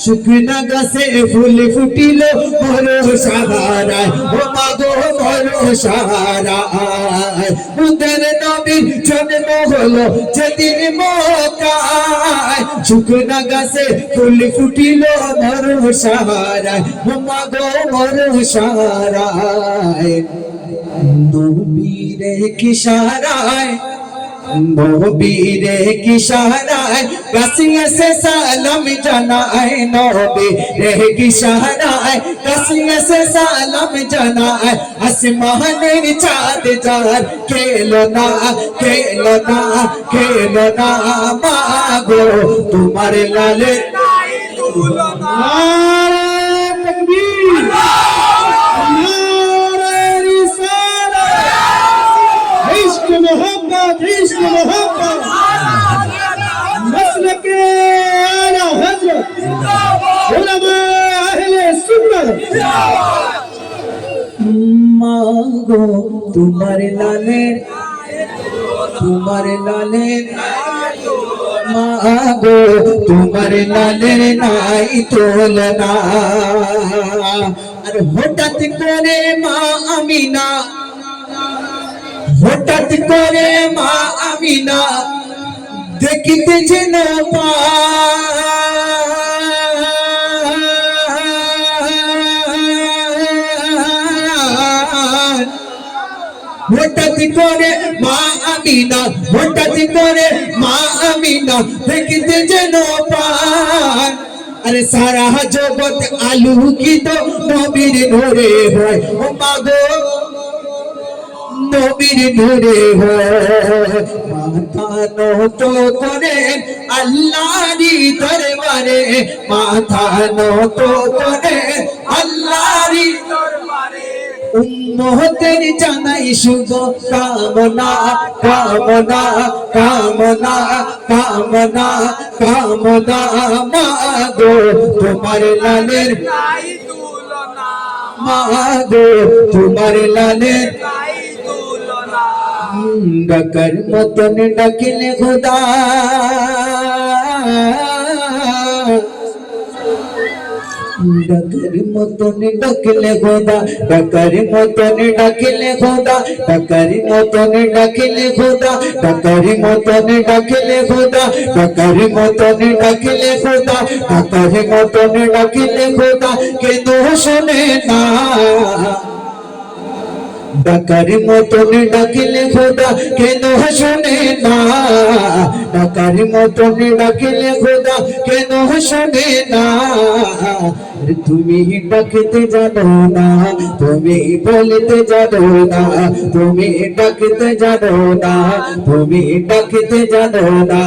শুকনা গাছে ফুল ফুটিল ভরসা হারায়, ও মাগো ভরসা হারায়। মুদের নবীর জন্ম হলো যেদিন মক্কায়, শুকনা গাছে ফুল ফুটিল ভরসা হারায়, ও মাগো ভরসা হারায়। নবীর ইশারায়, নবীর ইশারায় গাছিয়া সে সালাম জানায়, নবীর ইশারায় গাছিয়া সে সালাম জানায়। আসমানের চাঁদ যার খেলো না, খেলো না, খেলো না মাগো তোমার লালের তুলনা। তাকবীর, इश्क मोहब्बत, इश्क मोहब्बत, मसलक आला हज़रत, उलमा अहले सुन्नत। मांगो तुम्हारे लालेर, तुम्हारे लालेर, मांगो तुम्हारे लालेर नाई तुलना। अरे हठाৎ करे মা আমিনা, হঠাৎ করে মা আমিনা দেখিতে যেন পান। হঠাৎ করে মা আমিনা, হঠাৎ করে মা আমিনা দেখিতে যেন পান। আরে সারা জগৎ আলোকিত নবীর নূরে হয়, ও মাগো নবীর নূরে হয়। মাথা নত করে আল্লাহরই দরবারে, মাথা নত করে আল্লাহরই দরবারে। উম্মতের জানাই শুভ কামনা, কামনা, কামনা, কামনা, কামনা মাগো তোমার লালের নাই তুলনা, মাগো তোমার লালের ডাকার মতন ডাকিলে খোদা, ডাকার মতন ডাকিলে খোদা, ডাকার মতন ডাকিলে খোদা, ডাকার মতন ডাকিলে খোদা, ডাকার মতন ডাকিলে খোদা, ডাকার মতন ডাকিলে খোদা, ডাকার মতন ডাকিলে খোদা কেন শোনে না। ডাকার মতন ডাকিলে খোদা কেন শোনে না, ডাকার মতন ডাকিলে খোদা কেন শোনে না। তুমি ডাকতে জানো না, তুমি বলতে জানো না, তুমি ডাকতে জানো না, তুমি ডাকতে জানো না।